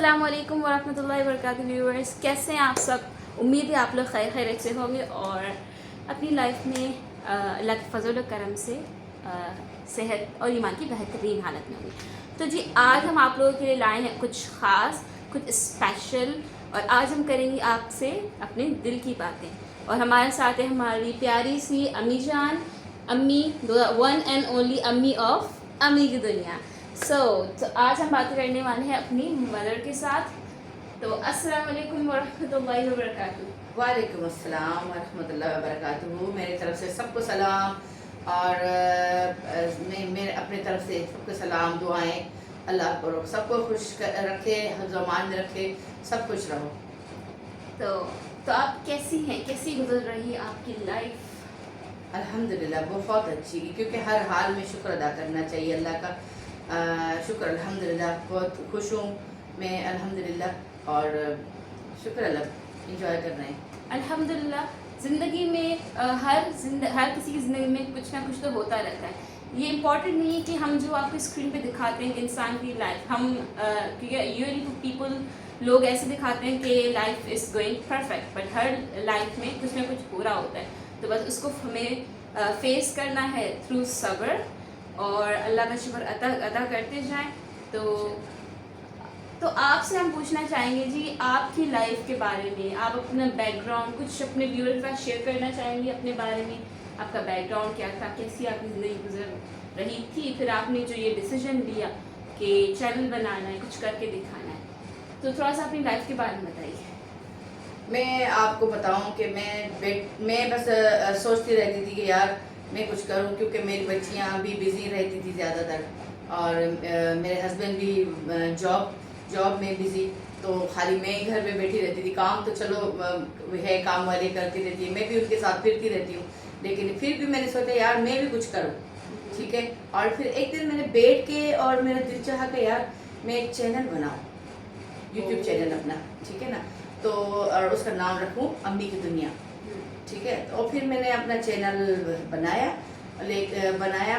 अस्सलामुअलैकुम वरहमतुल्लाहि वबरकातुहू व्यूअर्स, कैसे हैं आप सब। उम्मीद है आप लोग खैर खैरियत से होंगे और अपनी लाइफ में अल्लाह के फजल और करम से सेहत और ईमान की बेहतरीन हालत में होंगे। तो जी आज हम आप लोगों के लिए लाए हैं कुछ ख़ास, कुछ स्पेशल, और आज हम करेंगे आपसे अपने दिल की बातें। और हमारे साथ है हमारी प्यारी सी अम्मी जान, अम्मी वन एंड ओनली अम्मी ऑफ अम्मी की दुनिया। तो आज हम बात करने वाले हैं अपनी मदर के साथ। तो अस्सलाम वालेकुम वरहमतुल्लाहि वबरकातुहू। वालेकुम अस्सलाम वरहमतुल्लाहि वबरकातुहू। मेरी तरफ से सबको सलाम और मेरे अपनी तरफ से सबको सलाम दुआएं। अल्लाह को सबको खुश रखे, ज़मान में रखे, सब खुश रहो। तो आप कैसी हैं, कैसी गुजर रही है आपकी लाइफ? अल्हम्दुलिल्लाह बहुत अच्छी, क्योंकि हर हाल में शुक्र अदा करना चाहिए अल्लाह का। शुक्र अल्हम्दुलिल्लाह, बहुत खुश हूँ मैं अल्हम्दुलिल्लाह और शुक्र अल्लाह इंजॉय कर रहे हैं अल्हम्दुलिल्लाह। ज़िंदगी में हर किसी की ज़िंदगी में कुछ ना कुछ तो होता रहता है। ये इम्पॉर्टेंट नहीं है कि हम जो आपको स्क्रीन पे दिखाते हैं इंसान की लाइफ, हम क्योंकि यूजुअली पीपल लोग ऐसे दिखाते हैं कि life is going perfect, but her life में कुछ ना कुछ बुरा होता है। तो बस उसको हमें फेस करना है थ्रू सब्र और अल्लाह का शुक्र अदा करते जाएं। तो आपसे हम पूछना चाहेंगे जी, आपकी लाइफ के बारे में, आप अपना बैकग्राउंड कुछ अपने व्यूअर के साथ शेयर करना चाहेंगे अपने बारे में। आपका बैकग्राउंड क्या था, कैसी आपकी ज़िंदगी गुजर रही थी, फिर आपने जो ये डिसीजन लिया कि चैनल बनाना है, कुछ करके दिखाना है, तो थोड़ा सा अपनी लाइफ के बारे में बताइए। मैं आपको बताऊं कि मैं बस सोचती रहती थी कि यार मैं कुछ करूं, क्योंकि मेरी बच्चियां भी बिज़ी रहती थी ज़्यादातर और मेरे हस्बैंड भी जॉब में बिज़ी, तो खाली मैं ही घर में बैठी रहती थी। काम तो चलो है, काम वाले करती रहती है, मैं भी उनके साथ फिरती रहती हूँ, लेकिन फिर भी मैंने सोचा यार मैं भी कुछ करूँ, ठीक है। और फिर एक दिन मैंने बैठ के और मेरा दिल चाहा कि यार मैं एक चैनल बनाऊँ, यूट्यूब चैनल अपना, ठीक है ना। तो और उसका नाम रखूँ अम्मी की दुनिया, ठीक है। तो फिर मैंने अपना चैनल बनाया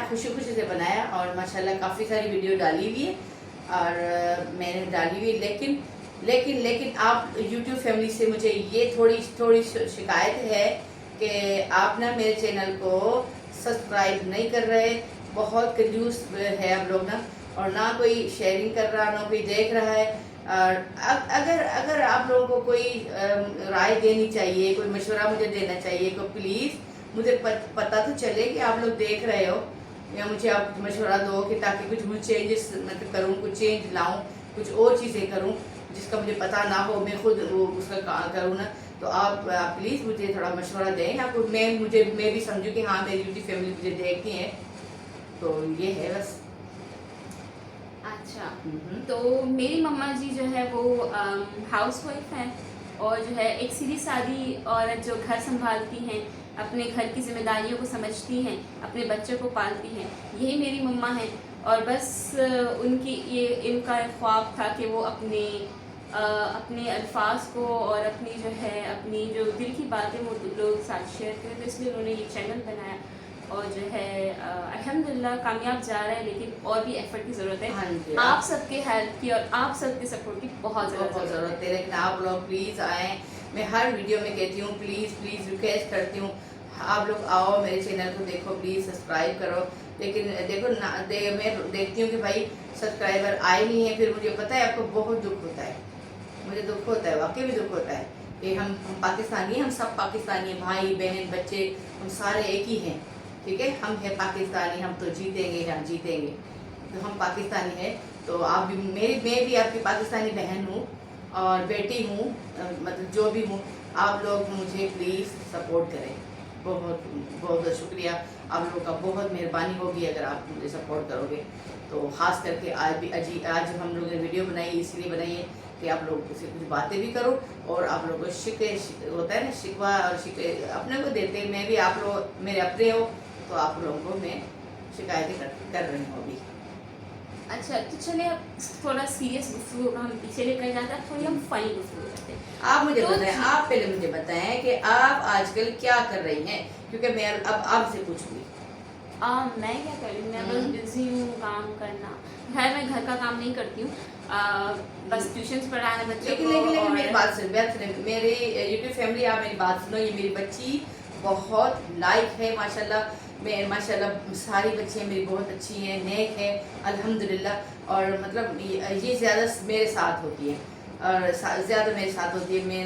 खुशी खुशी से बनाया और माशाल्लाह काफ़ी सारी वीडियो डाली हुई है और मैंने डाली हुई, लेकिन आप YouTube फैमिली से मुझे ये थोड़ी शिकायत है कि आप ना मेरे चैनल को सब्सक्राइब नहीं कर रहे। बहुत कंजूस है आप लोग ना, और ना कोई शेयरिंग कर रहा, ना कोई देख रहा है। और अगर आप लोगों को कोई राय देनी चाहिए, कोई मशवरा मुझे देना चाहिए, तो प्लीज़ मुझे पता तो चले कि आप लोग देख रहे हो, या मुझे आप मशवरा दो कि ताकि कुछ चेंजेस मतलब करूँ, कुछ चेंज लाऊं, कुछ और चीज़ें करूं जिसका मुझे पता ना हो, मैं खुद वो उसका करूँ ना। तो आप प्लीज़ मुझे थोड़ा मशवरा दें, आपको मैं भी समझूँ कि हाँ मेरी यूट्यूब फैमिली मुझे देखती है। तो ये है बस। अच्छा, तो मेरी मम्मा जी जो है वो हाउस वाइफ हैं और जो है एक सीधी सादी औरत जो घर संभालती हैं, अपने घर की जिम्मेदारियों को समझती हैं, अपने बच्चों को पालती हैं, यही मेरी मम्मा हैं। और बस इनका ख्वाब था कि वो अपने अल्फाज को और अपनी जो दिल की बातें वो लोग साथ शेयर करें, तो इसलिए उन्होंने ये चैनल बनाया और जो है अल्हम्दुलिल्लाह कामयाब जा रहा है, लेकिन और भी एफर्ट की ज़रूरत है। हाँ आप सबके हेल्प की और आप सबके सपोर्ट की बहुत ज़रूरत है, लेकिन आप लोग प्लीज़ आएँ। मैं हर वीडियो में कहती हूँ प्लीज़ रिक्वेस्ट करती हूँ, आप लोग आओ मेरे चैनल को देखो, प्लीज़ सब्सक्राइब करो। लेकिन देखो ना मैं देखती हूँ कि भाई सब्सक्राइबर आए नहीं है, फिर मुझे पता है आपको बहुत दुख होता है, मुझे दुख होता है, वाकई भी दुख होता है कि हम पाकिस्तानी हैं, हम सब पाकिस्तानी हैं, भाई बहन बच्चे हम सारे एक ही हैं, ठीक है। हम हैं पाकिस्तानी, हम तो जीतेंगे, हम जीतेंगे, तो हम पाकिस्तानी हैं। तो आप भी मैं भी आपकी पाकिस्तानी बहन हूँ और बेटी हूँ, मतलब जो भी हूँ, आप लोग मुझे प्लीज़ सपोर्ट करें। बहुत बहुत शुक्रिया, आप लोगों का बहुत मेहरबानी होगी अगर आप मुझे सपोर्ट करोगे। तो ख़ास करके आज हम लोगों ने वीडियो बनाई, इसलिए बनाई है कि आप लोग से कुछ बातें भी करो और आप लोगों को होता है ना शिकवा और शिकवे अपने को देते हैं। मैं भी आप लोग मेरे अपने हो, तो आप लोगों को मैं शिकायतें कर रही हूँ अभी। अच्छा, तो चलिए अब थोड़ा सीरियस गुफ्तगू हम पीछे लेकर जाते हैं, थोड़ी हम फनी गुफ्तगू करते हैं। आप मुझे तो बताएं, आप पहले मुझे बताएं कि आप आजकल क्या कर रही हैं, क्योंकि मैं अब आपसे पूछूंगी। मैं क्या कर रही हूँ, मैं बस हम्म। बिजी हूँ काम करना। खैर मैं घर का काम नहीं करती हूँ, बस ट्यूशंस पढ़ाना बच्चों लेकिन को। लेकिन लेकिन और मेरी बात सुनो, मेरे यूट्यूब फैमिली, आप मेरी बात सुनो। ये मेरी बच्ची बहुत लाइक है माशाल्लाह। मैं माशाल्लाह सारी बच्चियाँ मेरी बहुत अच्छी हैं, नेक है अल्हम्दुलिल्लाह। और मतलब ये ज़्यादा मेरे साथ होती है और ज़्यादा मेरे साथ होती है। मैं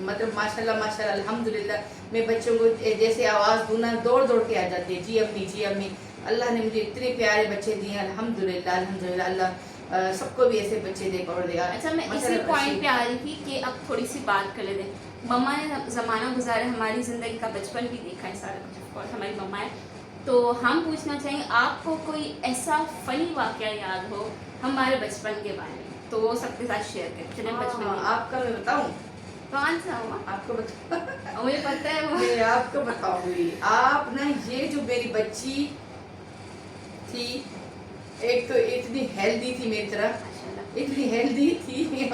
मतलब माशाल्लाह माशाल्लाह अल्हम्दुलिल्लाह। मैं बच्चों को जैसे आवाज़ दूँ ना, दौड़ दौड़ के आ जाती है, जी अम्मी जी अम्मी। अल्लाह ने मुझे इतने प्यारे बच्चे दिए हैं अल्हम्दुलिल्लाह अल्हम्दुलिल्लाह। अल्लाह सबको भी ऐसे बच्चे दे और देगा। अच्छा, मैं इसी माशाल्लाह पॉइंट पे आ रही थी कि अब थोड़ी सी बात कर लेते हैं। मम्मा ने ज़माना गुजारा, हमारी ज़िंदगी का बचपन भी देखा है सारा कुछ, ऑफकोर्स हमारी मम्मा है। तो हम पूछना चाहेंगे आपको कोई ऐसा फनी वाक़या याद हो हमारे बचपन के बारे में, तो वो सबके साथ शेयर करें। चलिए बचपन हाँ, की आपका मैं बताऊं, कौन सा हुआ, आपको बता मुझे पता है वो। मैं आपको बताऊंगी। आप ना, ये जो मेरी बच्ची थी, एक तो इतनी हेल्दी थी मेरी तरह, माशाल्लाह। इतनी हेल्दी थी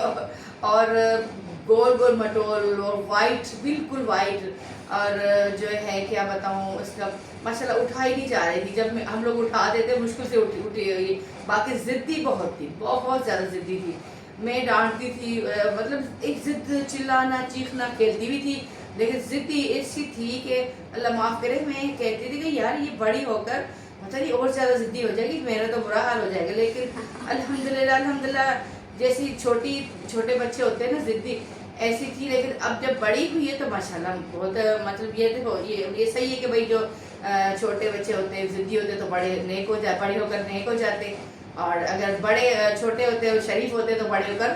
और गोल गोल मटोल और वाइट, बिल्कुल वाइट। और जो है क्या बताऊँ उसका, माशाल्लाह उठा ही नहीं जा रही थी। जब हम लोग उठाते थे मुश्किल से उठी उठी हुई। बाकी ज़िद्दी बहुत थी, बहुत ज़्यादा ज़िद्दी थी। मैं डांटती थी, मतलब एक ज़िद, चिल्लाना चीखना, खेलती भी थी, लेकिन ज़िद्दी ऐसी थी कि अल्लाह माफ़ करे। मैं कहती थी कि यार ये बड़ी होकर पता नहीं और ज़्यादा ज़िद्दी हो जाएगी, मेरा तो बुरा हाल हो जाएगा। लेकिन अल्हम्दुलिल्लाह अल्हम्दुलिल्लाह, जैसी छोटे बच्चे होते हैं ना ज़िद्दी, ऐसी थी। लेकिन अब जब बड़ी हुई है तो माशाल्लाह बहुत, मतलब ये देखो, ये सही है कि भाई जो छोटे बच्चे होते हैं ज़िद्दी होते तो बड़े नेक हो जाए, बड़े होकर नेक हो जाते। और अगर बड़े छोटे होते हैं शरीफ होते तो बड़े होकर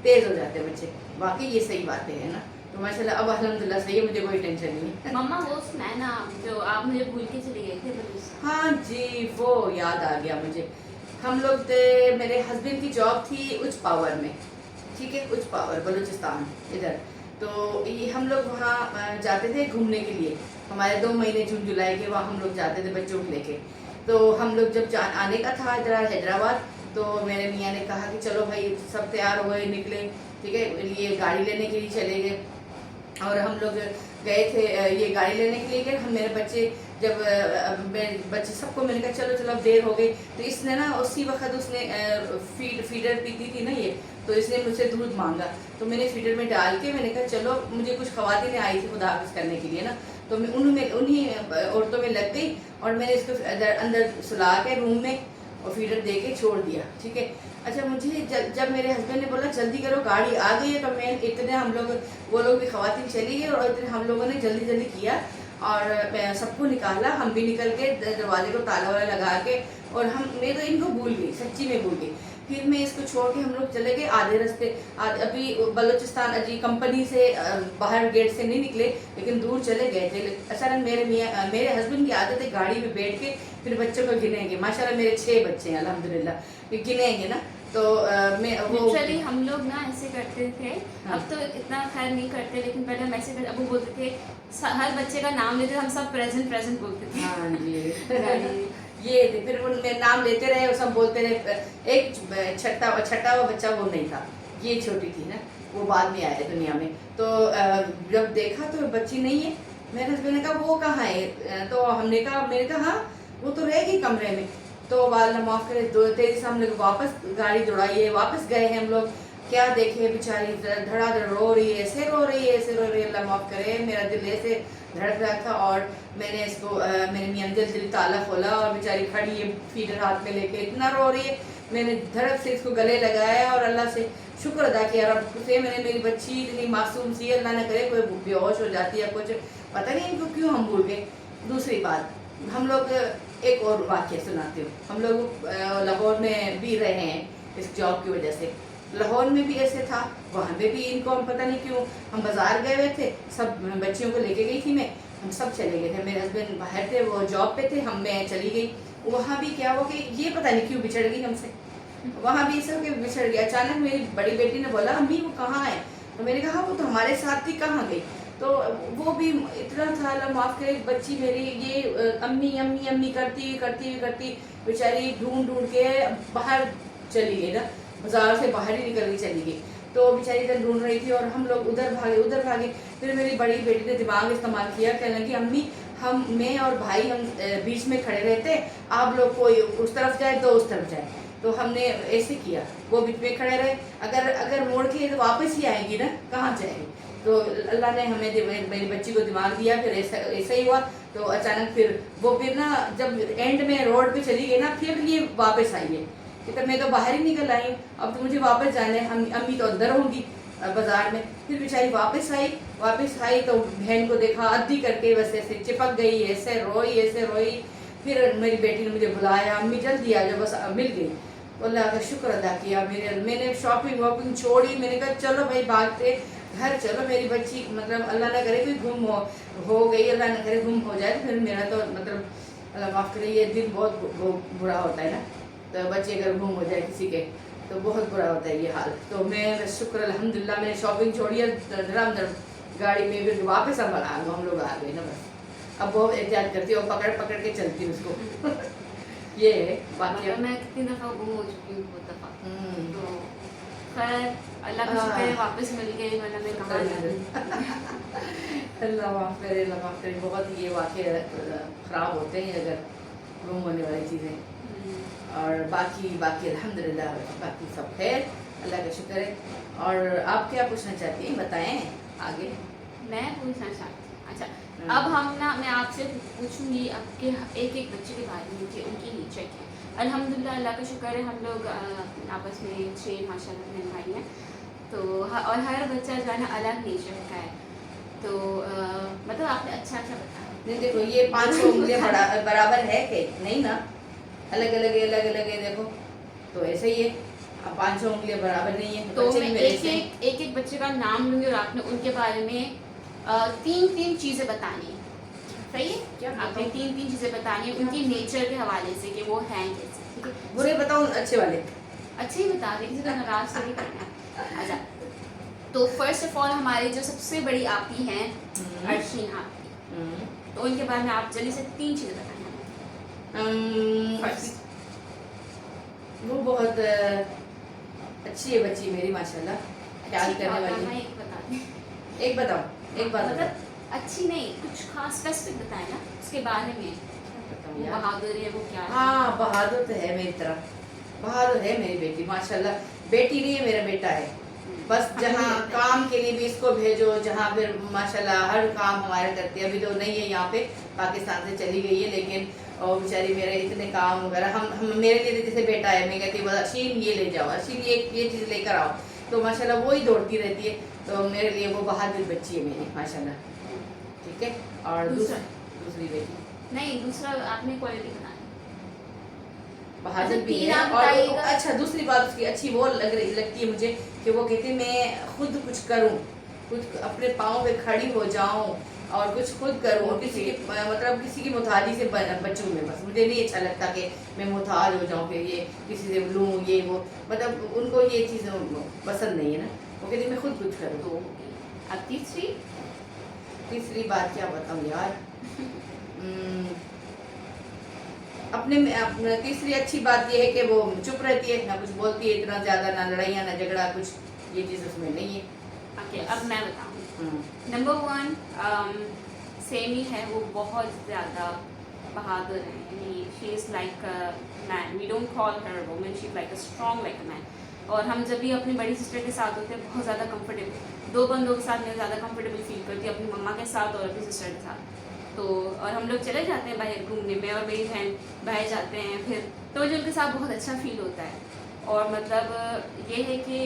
तेज़ हो जाते बच्चे। वाकई ये सही बातें हैं ना। तो माशाल्लाह अब अल्हम्दुलिल्लाह सही है, मुझे कोई टेंशन नहीं है। मम्मा वो सुनाए ना जो आप मुझे भूल के चली गई थी बलूच। हाँ जी, वो याद आ गया मुझे। हम लोग थे, मेरे हस्बैंड की जॉब थी उच्च पावर में, ठीक है, उच्च पावर बलूचिस्तान इधर। तो ये हम लोग वहाँ जाते थे घूमने के लिए। हमारे 2 महीने जून जुलाई के वहाँ हम लोग जाते थे बच्चों को लेके। तो हम लोग जब आने का था इधर हैदराबाद, तो मेरे मियाँ ने कहा कि चलो भाई सब तैयार हो गए, निकले, ठीक है, ये गाड़ी लेने के लिए चले गए। और हम लोग गए थे ये गाड़ी लेने के लिए गए। हम मेरे बच्चे जब बच्चे सबको मैंने कहा चलो चलो अब देर हो गई। तो इसने ना उसी वक्त उसने फीडर पीती थी ना ये, तो इसने मुझसे दूध मांगा। तो मैंने फीडर में डाल के मैंने कहा चलो, मुझे कुछ ख़वातीन आई थी खुदा हाफिज़ करने के लिए ना, तो मैं उन्हीं औरतों में लग गई और मैंने इसको अंदर सुला के रूम में और फीडर दे के छोड़ दिया, ठीक है। अच्छा, मुझे जब मेरे हस्बैंड ने बोला जल्दी करो गाड़ी आ गई है, तो मैं इतने हम लोग, वो लोग भी ख़वातीन चली गई और इतने हम लोगों ने जल्दी जल्दी किया और सबको निकाला। हम भी निकल के दरवाजे को ताला वाला लगा के, और मैं तो इनको भूल गई, सच्ची में भूल गई। फिर मैं इसको छोड़ के हम लोग चले गए आधे रास्ते। अभी बलूचिस्तान अजी कंपनी से बाहर गेट से नहीं निकले, लेकिन दूर चले गए थे। अचानक मेरे हस्बैंड की आदत है गाड़ी में बैठ के फिर बच्चों को गिनेंगे। माशाल्लाह मेरे 6 बच्चे हैं अल्हम्दुलिल्लाह, गिनेंगे ना। तो मैं वो लिटरली हम लोग ना ऐसे करते थे। हाँ। अब तो इतना खैर नहीं करते, लेकिन पहले हम ऐसे करते, अब वो बोलते थे हर बच्चे का नाम लेते थे, हम सब प्रेजेंट प्रेजेंट बोलते थे। हाँ जी ये थे। फिर उनमें नाम लेते रहे और सब बोलते रहे। एक छठा हुआ बच्चा वो नहीं था, ये छोटी थी ना, वो बाद में आया दुनिया में। तो जब देखा तो बच्ची नहीं है। मेरे हस्बैंड ने कहा वो कहाँ है, तो हमने कहा, मैंने कहा हाँ वो तो रहेगी कमरे में। तो अल्लाह माफ़ करे, तेजी से हम लोग वापस गाड़ी दौड़ाई है, वापस गए हैं हम लोग। क्या देखे बेचारी धड़ाधड़ रो रही है, ऐसे रो रही है, ऐसे रो रही है। अल्लाह माफ़ करे, मेरा दिल ऐसे धड़क रहा था। और मैंने इसको मेरे मियाँ ने जल्दी ताला खोला और बेचारी खड़ी है फीडर हाथ में लेके, इतना रो रही है। मैंने धड़क से इसको गले लगाया और अल्लाह से शुक्र अदा किया रब से। मैंने, मेरी बच्ची इतनी मासूम सी, अल्लाह न करे कोई बेहोश हो जाती है कुछ, पता नहीं इनको क्यों हम भूल गए। दूसरी बात, हम लोग एक और वाक़या सुनाती हूँ। हम लोग लाहौर में भी रहे हैं इस जॉब की वजह से। लाहौर में भी ऐसे था, वहाँ पे भी इनको हम पता नहीं क्यों, हम बाज़ार गए हुए थे, सब बच्चियों को लेके गई थी मैं, हम सब चले गए थे। मेरे हस्बैंड बाहर थे, वो जॉब पे थे, मैं चली गई। वहाँ भी क्या हुआ कि ये पता नहीं क्यों बिछड़ गई हमसे। वहाँ भी ऐसा कि बिछड़ गया। अचानक मेरी बड़ी बेटी ने बोला अम्मी वो कहाँ है, तो मैंने कहा वो तो हमारे साथ थी, कहाँ गई। तो वो भी इतना था, अल्लाह माफ़ करे, बच्ची मेरी ये अम्मी अम्मी अम्मी करती बेचारी ढूंढ के बाहर चली गई ना, बाजार से बाहर ही निकल के चली गई। तो वो बेचारी इधर ढूंढ रही थी और हम लोग उधर भागे। फिर मेरी बड़ी बेटी ने दिमाग इस्तेमाल किया, कहने लगी अम्मी मैं और भाई हम बीच में खड़े रहते, आप लोग कोई उस तरफ जाए तो उस तरफ जाए। तो हमने ऐसे किया, वो बीच में खड़े रहे। अगर मोड़ के तो वापस ही आएगी ना, कहाँ जाएगी। तो अल्लाह ने हमें मेरी बच्ची को दिमाग दिया, फिर ऐसा ही हुआ। तो अचानक फिर ना जब एंड में रोड पे चली गई ना, फिर ये वापस आई है कि तब मैं तो बाहर ही निकल आई हूँ, अब तो मुझे वापस जाना है, अम्मी तो अंदर होंगी बाजार में। फिर बेचारी वापस आई तो बहन को देखा आधी करके बस ऐसे चिपक गई, ऐसे रोई। फिर मेरी बेटी ने मुझे बुलाया, अम्मी जल्दी आ जाओ, बस मिल गई। तो अल्लाह का शुक्र अदा किया। मैंने शॉपिंग वॉपिंग छोड़ी, मैंने कहा चलो भाई भागते घर चलो। मेरी बच्ची मतलब अल्लाह ना करे कोई गुम हो गई, अल्लाह ना करे गुम हो जाए, तो फिर मेरा तो मतलब अल्लाह माफ़ करे, ये दिन बहुत बुरा होता है ना। तो बच्चे अगर गुम हो जाए किसी के तो बहुत बुरा होता है ये हाल। तो मैं शुक्र अल्हम्दुलिल्लाह मैंने शॉपिंग छोड़ी, धड़म गाड़ी में फिर वापस हम लोग आ गए ना। बस अब बहुत एहतियात करती हूँ, पकड़ के चलती हूँ उसको। ये है बाकी। मैं कितनी दफ़ा गुम हो चुकी हूँ, बहुत दफ़ा। तो खैर अल्लाह का शुक्र है वापस मिल गई, वरना मैं कहाँ अल्लाह माफ़ करे। बहुत ये वाक़े ख़राब होते हैं अगर गुम होने वाली चीज़ें। और बाकी अल्हम्दुलिल्लाह बाकी सब खैर, अल्लाह का शुक्र है। और आप क्या पूछना चाहती हैं, बताएं आगे। मैं पूछना चाहती हूँ, अच्छा अब मैं आपसे पूछूंगी आपके एक बच्चे के बारे में कि उनकी नेचर क्या है। अल्हम्दुलिल्लाह अल्लाह का शुक्र है, हम लोग आपस में 6 माशाल्लाह बहन भाई हैं। तो और हर बच्चा जो है ना अलग नेचर का है। तो मतलब आपने अच्छा बताया। नहीं देखो, ये 5 उंगलियां बराबर है कि नहीं ना, अलग अलग है देखो। तो ऐसे ही है, 5 उंगलियां बराबर नहीं है। तो मैं एक बच्चे का नाम लूंगी और आपने उनके बारे में 3 चीजें बतानी है, सही है? क्या आपने 3 चीजें बतानी है उनकी नेचर के हवाले से कि वो हैं कैसे, ठीक है? बुरे बताओ अच्छे वाले? अच्छे ही बता दें, किसी को नाराज तो नहीं करना है। अच्छा, तो फर्स्ट ऑफ ऑल हमारे जो सबसे बड़ी आपी हैं अर्शीन आपी, तो उनके बारे में आप जल्दी से 3 चीजें बताएं। वो बहुत अच्छी है बच्ची मेरी माशाल्लाह, ख्याल करने वाली। एक बताओ, एक बात मतलब अच्छी नहीं, कुछ खास स्पेसिफिक बताए ना उसके बारे में। वो बहादुर है, वो क्या है? हाँ बहादुर तो है मेरी तरह, बहादुर है मेरी बेटी माशाल्लाह। बेटी नहीं है, मेरा बेटा है। बस जहाँ काम के लिए भी इसको भेजो, जहाँ फिर माशाल्लाह हर काम हमारा करती है। अभी तो नहीं है यहाँ पे, पाकिस्तान से चली गई है, लेकिन और बेचारी मेरे इतने काम वगैरह हम मेरे लिए जैसे बेटा है, मैं कहती हूँ अशीन ये ले जाओ, अशीन ये चीज़ लेकर आओ, तो माशाल्लाह वो ही दौड़ती रहती है। तो मेरे लिए वो बहादुर बच्ची है मेरी माशाल्लाह, ठीक है। और दूसरी बेटी नहीं, दूसरा आपने क्वालिटी बतानी। बहादुर भी है। और अच्छा दूसरी बात उसकी अच्छी वो लगती है मुझे कि वो कहती है मैं खुद कुछ करूँ, कुछ अपने पाँव पे खड़ी हो जाऊँ और कुछ खुद करूँ, और किसी की मतलब किसी की मुतादी से बचूँ मैं। बस मुझे नहीं अच्छा लगता कि मैं मुताज हो जाऊँ, फिर ये किसी से लूँ ये वो, मतलब उनको ये चीज़ पसंद नहीं है ना। वो कहती मैं खुद कुछ करूँ। तो अब तीसरी बात क्या बताऊँ यार। अपने तीसरी अच्छी बात यह है कि वो चुप रहती है, ना कुछ बोलती है इतना ज़्यादा, ना लड़ाइयाँ ना झगड़ा, कुछ ये चीज़ उसमें नहीं है। ओके, अब मैं बताऊँ। नंबर 1 सेम ही है, वो बहुत ज़्यादा बहादुर है। यानी she is like a man, we don't call her woman, she is like a strong like a man. और हम जब भी अपनी बड़ी सिस्टर के साथ होते हैं बहुत ज़्यादा कंफर्टेबल, 2 बंदों के साथ मैं ज़्यादा कंफर्टेबल फील करती हूँ, अपनी मम्मा के साथ और अपनी सिस्टर के साथ। तो और हम लोग चले जाते हैं बाहर घूमने में, और मेरी बहन बाहर जाते हैं फिर, तो मुझे उनके साथ बहुत अच्छा फील होता है। और मतलब ये है कि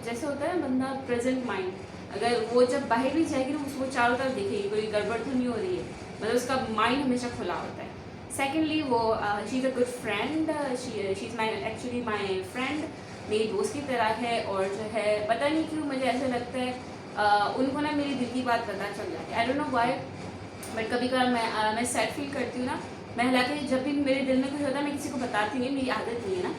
जैसे होता है बंदा प्रेजेंट माइंड, अगर वो जब बाहर भी जाएगी ना उसको चारों तरफ देखेगी, कोई गड़बड़ तो नहीं हो रही है, मतलब उसका माइंड हमेशा खुला होता है। सेकेंडली वो she is a good friend, she is actually my friend, मेरी दोस्त की तरह है। और जो है पता नहीं क्यों मुझे ऐसा लगता है उनको ना मेरी दिल की बात पता चल जाती है, I don't know why, but कभी कभार मैं सैड फील करती हूँ ना, मैं हालांकि जब भी मेरे दिल में कुछ होता है मैं किसी को बताती नहीं, मेरी आदत नहीं है ना,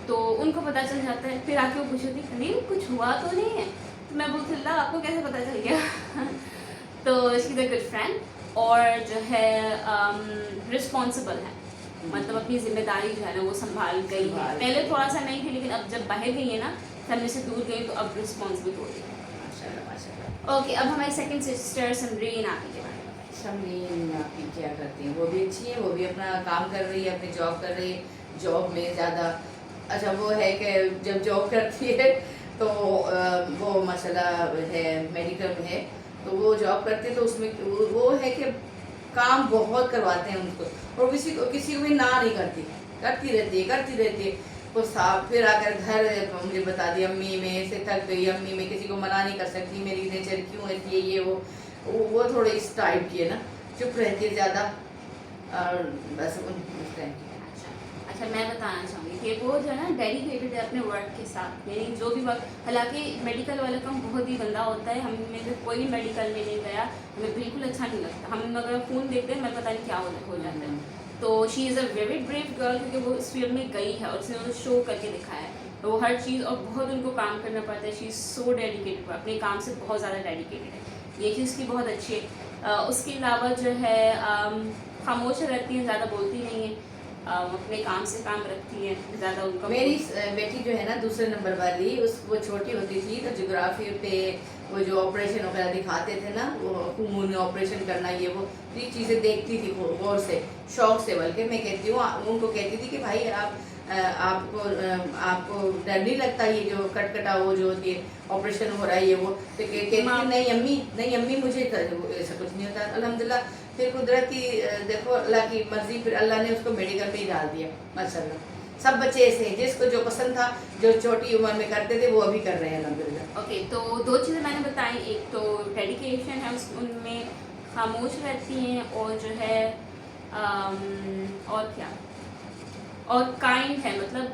तो उनको पता चल जाता है। फिर आके वो पूछती नहीं कुछ हुआ तो नहीं है, तो मैं बोलती अल्लाह आपको कैसे पता चल गया। तो she is a good friend, और जो है रिस्पॉन्सिबल है, मतलब अपनी जिम्मेदारी जो है ना वो संभाल गई है। पहले थोड़ा सा नहीं थी, लेकिन अब जब बाहर गई है ना फैमिली से दूर गई तो अब रिस्पॉन्सिबल हो गई। माशाल्लाह माशाल्लाह। ओके, अब हमारी सेकंड सिस्टर समरीन आपी के बारे में। समरीन आपकी क्या करती हैं? वो भी अच्छी है, वो भी अपना काम कर रही है, अपनी जॉब कर रही है। जॉब में ज़्यादा अच्छा वो है कि जब जॉब करती है तो वो माशाल्लाह है मेडिकल में है, तो वो जॉब करती है तो उसमें वो है कि काम बहुत करवाते हैं उनको, और किसी को भी ना नहीं करती रहती है। वो साफ फिर आकर घर मुझे बता दी, अम्मी मैं से थक गई, अम्मी मैं किसी को मना नहीं कर सकती, मेरी नेचर क्यों ऐसी है, ये वो थोड़े इस टाइप की है ना, चुप रहती है ज़्यादा, और बस उस टाइप की। अच्छा, मैं बताना चाहूँगी कि वो जो है ना डेडिकेटेड है अपने वर्क के साथ, यानी जो भी वर्क, हालांकि मेडिकल वाला काम बहुत ही गंदा होता है, हमें जब कोई भी मेडिकल में नहीं गया हमें बिल्कुल अच्छा नहीं लगता, हम अगर फ़ोन देखते हैं मैं पता नहीं क्या हो जाता है। तो she is a very brave girl, क्योंकि वो इस फील्ड में गई है और उसने उन्हें शो करके दिखाया है, तो वो हर चीज़, और बहुत उनको काम करना पड़ता है, शी इज़ सो डेडिकेटेड, अपने काम से बहुत ज़्यादा डेडिकेटेड है, ये चीज़ की बहुत अच्छी है। उसके अलावा जो है खामोश रहती हैं, ज़्यादा बोलती नहीं है, अपने काम से काम रखती है, ज़्यादा उनका। मेरी बेटी जो है ना दूसरे नंबर वाली, वो छोटी होती थी तो ज्योग्राफी पे वो जो ऑपरेशन वगैरह दिखाते थे ना, वो खून ऑपरेशन करना, ये चीज़ें देखती थी गौर से, शौक से, बल्कि मैं कहती हूँ उनको कहती थी कि भाई आपको डर नहीं लगता ये जो कटकटा वो जो होती है ऑपरेशन हो रहा है ये वो, तो कहती थी नहीं अम्मी मुझे ऐसा कुछ नहीं होता। अल्हम्दुलिल्लाह फिर कुदरत की देखो, अल्लाह की मर्जी, फिर अल्लाह ने उसको मेडिकल में ही डाल दिया माशाल्लाह। सब बच्चे ऐसे हैं, जिसको जो पसंद था, जो छोटी उम्र में करते थे वो अभी कर रहे हैं अल्हम्दुलिल्लाह। ओके, तो दो चीज़ें मैंने बताई, एक तो डेडिकेशन है उनमें, खामोश रहती हैं, और जो है और क्या, और काइंड है, मतलब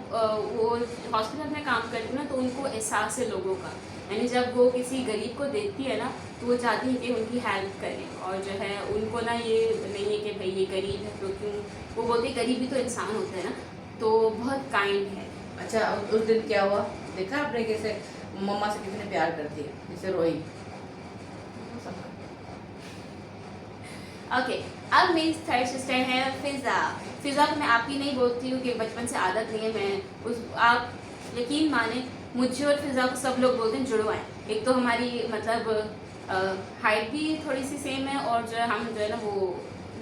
वो हॉस्पिटल में काम करती है ना, तो उनको एहसास है लोगों का, यानी जब वो किसी गरीब को देखती है ना तो वो चाहती है कि उनकी हेल्प करें, और जो है उनको ना ये नहीं है कि भाई ये गरीब है तो क्यों, वो बोलते गरीब भी तो इंसान होता है ना, तो बहुत काइंड है। अच्छा, उस दिन क्या हुआ देखा आपने, कैसे मम्मा से कितने प्यार करती है, जैसे रोई। ओके, अब मेरी थर्ड सिस्टर है फिज़ा। फिज़ा को मैं आप ही नहीं बोलती हूँ कि बचपन से आदत नहीं है, मैं आप यकीन माने मुझे और फिज़ा को सब लोग बोलते हैं जुड़वा है। एक तो हमारी मतलब हाइट भी थोड़ी सी सेम है, और जो है हम जो है ना वो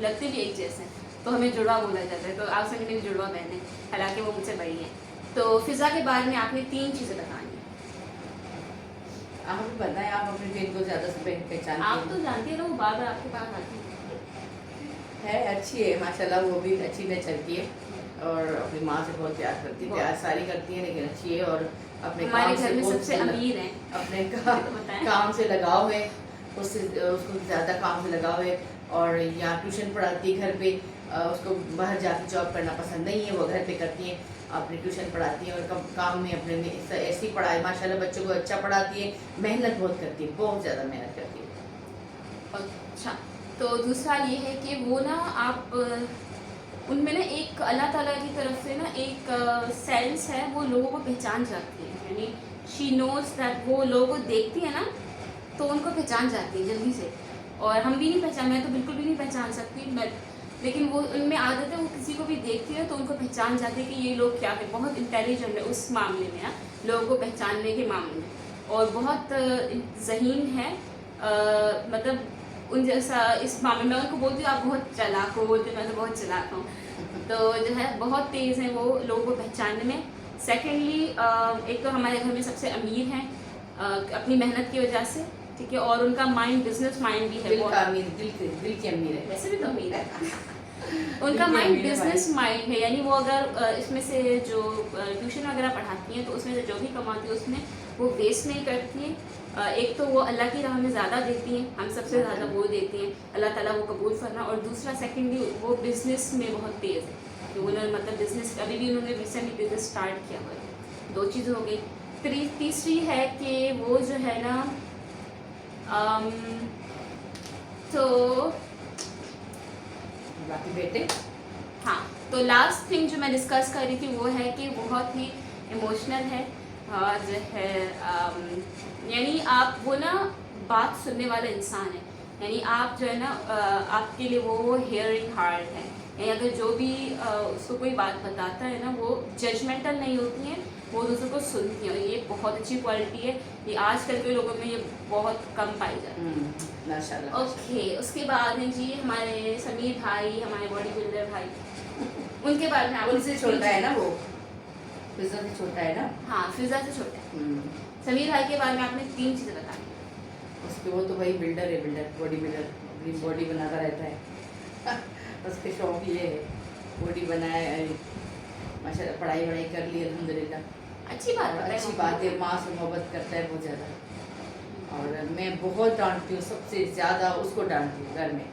लगते भी एक जैसे हैं, तो हमें जुड़वा बोला जाता है, तो आप समझ मेरी जुड़वा बहन है, हालांकि वो मुझसे बड़ी है। तो फिज़ा के बारे में आपने 3 चीज़ें बतानी है। आप भी बताएं, आप अपनी बहन को ज़्यादा से पहचानते हैं। आप तो जानती है ना, वो बार बार आपके पास आती है, अच्छी है माशाल्लाह, वो भी अच्छी नेचर की है, और अपनी माँ से बहुत प्यार करती है, प्यार सारी करती है लेकिन अच्छी है, और अपने हमारे काम घर से में बहुत सबसे अमीर हैं। अपने बताएं। काम से लगाव है, उसको ज़्यादा काम से लगाव है, और यहाँ ट्यूशन पढ़ाती है घर पे, उसको बाहर जाके जॉब करना पसंद नहीं है, वो घर पे करती है, अपनी ट्यूशन पढ़ाती है, और काम में अपने में ऐसी पढ़ाई माशाल्लाह बच्चों को अच्छा पढ़ाती है, मेहनत बहुत करती है, बहुत ज़्यादा मेहनत करती है। अच्छा, तो दूसरा ये है कि वो ना आप उनमें ना एक अल्लाह ताला की तरफ से ना एक सेंस है, वो लोगों को पहचान जाती है, यानी शी नोज दैट, वो लोगों को देखती है ना तो उनको पहचान जाती है जल्दी से, और हम भी नहीं पहचान, मैं तो बिल्कुल भी नहीं पहचान सकती, मैं, लेकिन वो उनमें आदत है, वो किसी को भी देखती है तो उनको पहचान जाती है कि ये लोग क्या है, बहुत इंटेलिजेंट है उस मामले में, लोगों को पहचानने के मामले में, और बहुत ज़हीन है, मतलब उन जैसा इस मामले में। उनको बोलती हूँ आप बहुत चालाक हो, बोलते मैं तो बहुत चालाक हूँ, तो जो है बहुत तेज़ हैं वो लोगों को पहचानने में। सेकेंडली एक तो हमारे घर में सबसे अमीर हैं अपनी मेहनत की वजह से, ठीक है, और उनका माइंड बिजनेस माइंड भी है, दिल की अमीर है, वैसे भी तो अमीर है उनका माइंड बिजनेस माइंड है, यानी वो अगर इसमें से जो ट्यूशन वगैरह पढ़ाती हैं तो उसमें से जो भी कमाती है उसमें वो वेस्ट नहीं करती हैं। एक तो वो अल्लाह की राह में ज़्यादा देती हैं, हम सबसे ज़्यादा वो देती हैं, अल्लाह ताला वो कबूल फरमा, और दूसरा सेकेंडली वो बिज़नेस में बहुत तेज़ है, तो उन्होंने मतलब बिज़नेस अभी भी उन्होंने रिसेंटली बिज़नेस स्टार्ट किया हुआ है। 2 चीज़ हो गई। तीसरी है कि वो जो है ना तो बाकी बेटे, हाँ, तो लास्ट थिंग जो मैं डिस्कस कर रही थी वो है कि बहुत ही इमोशनल है, और जो है यानी आप वो ना बात सुनने वाला इंसान है, यानी आप जो है ना आपके लिए वो हेयरिंग हार्ड है, यानी अगर जो भी उसको कोई बात बताता है ना वो जजमेंटल नहीं होती है, वो दूसरों को सुनती है। ये बहुत अच्छी क्वालिटी है, ये आजकल के लोगों में ये बहुत कम पाई जाती है। माशाल्लाह। ओके, उसके बाद हैं जी हमारे समीर भाई, हमारे बॉडी बिल्डर भाई, उनके बारे में आप उनसे छोटा है ना वो, फिजा से छोटा है ना। हाँ, फिजा से छोटा है। समीर भाई के बारे में आपने 3 चीज़ें बतानी। उसके वो तो भाई बिल्डर है, बिल्डर बॉडी बिल्डर, अपनी बॉडी बनाता रहता है उसके शौक ये है, बॉडी बनाए माशाल्लाह, पढ़ाई वढ़ाई कर ली अल्हम्दुलिल्लाह। अच्छी बात और है, अच्छी बात है, माँ से मोहब्बत करता है बहुत ज़्यादा। और मैं बहुत डांटती हूँ, सबसे ज़्यादा उसको डांटती हूँ घर में,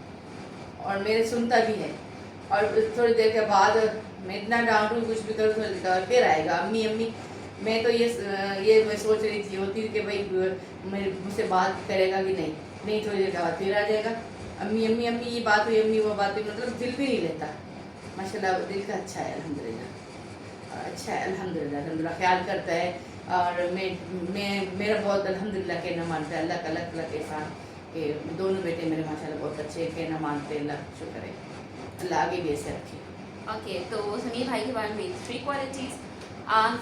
और मेरे सुनता भी है। और थोड़ी देर के बाद मैं इतना डांटूँ, कुछ भी करूँ, थोड़ी देर के बाद फिर आएगा अम्मी अम्मी। मैं तो ये मैं सोच रही थी होती कि भाई मेरे मुझसे बात करेगा कि नहीं, थोड़ी देर के बाद फिर आ जाएगा अम्मी अम्मी अम्मी, ये बात हुई अम्मी वो बात हुई, मतलब दिल भी नहीं लेता। माशाल्लाह दिल का अच्छा है अल्हम्दुलिल्लाह, अच्छा है अल्हम्दुलिल्लाह, ख्याल करता है। और मैं मेरा बहुत अल्हम्दुलिल्लाह कहना मानता है, अल्लाह का अलग अलग एहसान कि दोनों बेटे मेरे माशाल्लाह बहुत अच्छे कहना मानते हैं, अल्लाह का शुक्र है, अल्लाह आगे भी ऐसे रखे। ओके, तो समीर भाई के बारे में 3 qualities.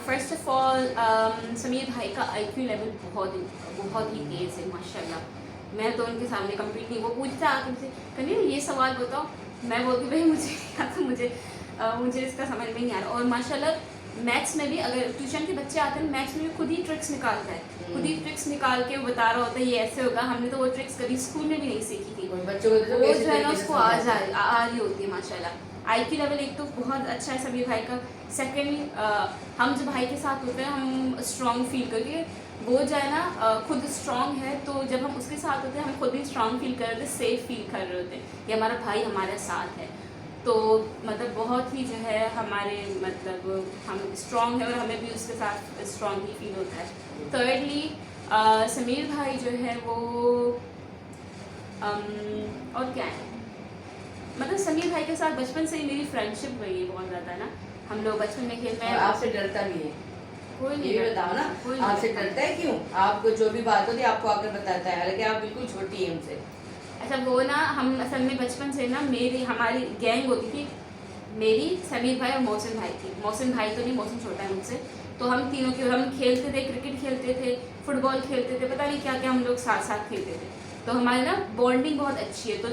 First of all Sameer भाई का IQ लेवल बहुत ही तेज़ है माशाल्लाह। मैं तो उनके सामने कम्पीट नहीं, वो पूछता आके मुझसे कभी ये सवाल बताओ, मैं बोलती भाई मुझे या तो मुझे इसका समझ में नहीं आ रहा। और माशाल्लाह मैथ्स में भी अगर ट्यूशन के बच्चे आते हैं मैथ्स में भी खुद ही ट्रिक्स निकालता है, खुद ही ट्रिक्स निकाल के वो बता रहा होता है ये ऐसे होगा। हमने तो वो ट्रिक्स कभी स्कूल में भी नहीं सीखी थी, बच्चों को वो जो है ना उसको आ रही होती है माशाल्लाह। IQ लेवल एक तो बहुत अच्छा है समीर भाई का। सेकेंडली हम जब भाई के साथ होते हैं हम स्ट्रॉन्ग फील करके, वो जो है ना खुद स्ट्रॉन्ग है, तो जब हम उसके साथ होते हैं हम खुद ही स्ट्रॉन्ग फील कर रहे होते हैं, सेफ फील कर रहे होते हैं कि हमारा भाई हमारे साथ है। तो मतलब बहुत ही जो है हमारे मतलब हम स्ट्रॉन्ग है और हमें भी उसके साथ स्ट्रॉन्ग ही फील होता है। थिर्डली समीर भाई जो है वो और क्या है, मतलब समीर भाई के साथ बचपन से ही मेरी फ्रेंडशिप रही है बहुत ज़्यादा ना। हम लोग बचपन में खेलते हैं। आपसे डरता भी है, कोई नहीं, ये बताओ ना, आपसे डरता है क्यों? आपको जो भी बात होती है आपको आकर बताता है, हालांकि आप बिल्कुल छोटी है उनसे। अच्छा, वो ना हम असल में बचपन से ना हमारी गैंग होती थी, मेरी, समीर भाई और मोहसिन भाई थी। मोहसिन भाई तो नहीं, मोहसिन छोटा है मुझसे। तो हम तीनों की, हम खेलते थे, क्रिकेट खेलते थे, फुटबॉल खेलते थे, पता नहीं क्या क्या हम लोग साथ साथ खेलते थे। तो हमारी ना बॉन्डिंग बहुत अच्छी है। तो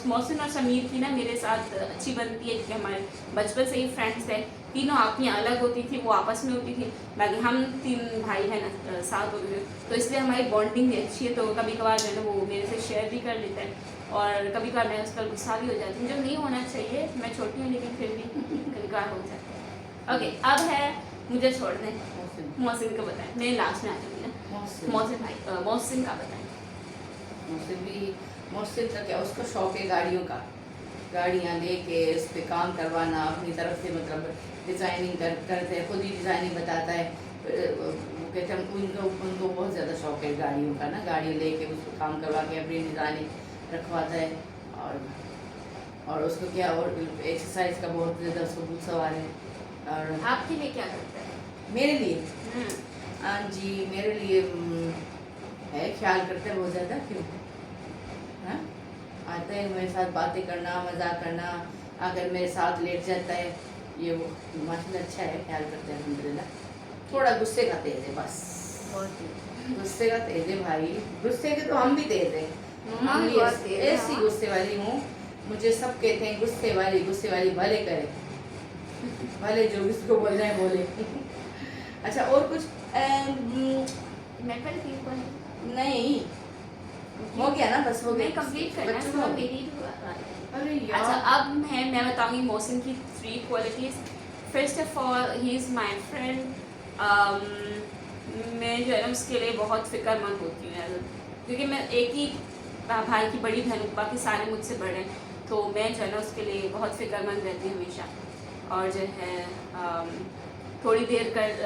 मोहसिन और समीर की ना मेरे साथ अच्छी बनती है क्योंकि हमारे बचपन से ही फ्रेंड्स थे। तीनों आपियाँ अलग होती थी, वो आपस में होती थी, बाकी हम 3 भाई बहन साथ होते थे। तो इसलिए हमारी बॉन्डिंग भी अच्छी है। तो कभी कभार जो है ना वो मेरे से शेयर भी कर लेता है, और कभी कभार मैं उस पर गुस्सा भी हो जाती हूँ, जो नहीं होना चाहिए। मैं छोटी हूँ लेकिन फिर भी कभी कभार हो जाता है। ओके, अब है मुझे छोड़ दें, मोहसिन का बताएं, मैं लास्ट में आ जाऊँगी ना। मोहसिन भाई, मोहसिन का बताएं। मोहसिन का क्या, उसका शौक है गाड़ियों का, गाड़ियाँ लेके उस पर काम करवाना अपनी तरफ से, मतलब डिज़ाइनिंग करते हैं, खुद ही डिज़ाइनिंग बताता है। वो कहते हैं उनको बहुत ज़्यादा शौक है गाड़ियों का ना, गाड़ियाँ लेके उस पर काम करवा के अपनी डिज़ाइनिंग रखवाता है। और उसको क्या, और एक्सरसाइज का बहुत ज़्यादा उसको भूत सवार है। और आपके लिए क्या करता है? मेरे लिए हाँ जी, मेरे लिए है, ख्याल करते हैं बहुत ज़्यादा। क्यों? हाँ, आता है मेरे साथ बातें करना, मजाक करना, अगर मेरे साथ लेट जाता है, ये वो माशाल्लाह अच्छा है, ख्याल करते हैं अल्हम्दुलिल्लाह। थोड़ा गुस्से का तेज है बस, गुस्से का तेज है भाई, गुस्से के तो हम भी तेज हैं, हम भी ऐसी गुस्से वाली हूँ। मुझे सब कहते हैं गुस्से वाली, भले करे, भले जो किसको बोलना है बोले। अच्छा, और कुछ नहीं हो गया ना, बस हो गया, कंप्लीट करना है, बच्चों मेरी अरे यार। अच्छा, अब मैं बताऊंगी मोहसिन की 3 qualities. First of all he is my friend. मैं जो है ना उसके लिए बहुत फ़िक्रमंद होती हूँ, क्योंकि मैं एक ही भाई की बड़ी बहन हूँ, बाकी सारे मुझसे बड़े हैं, तो मैं जो है ना उसके लिए बहुत फ़िक्रमंद रहती हूँ हमेशा। और जो है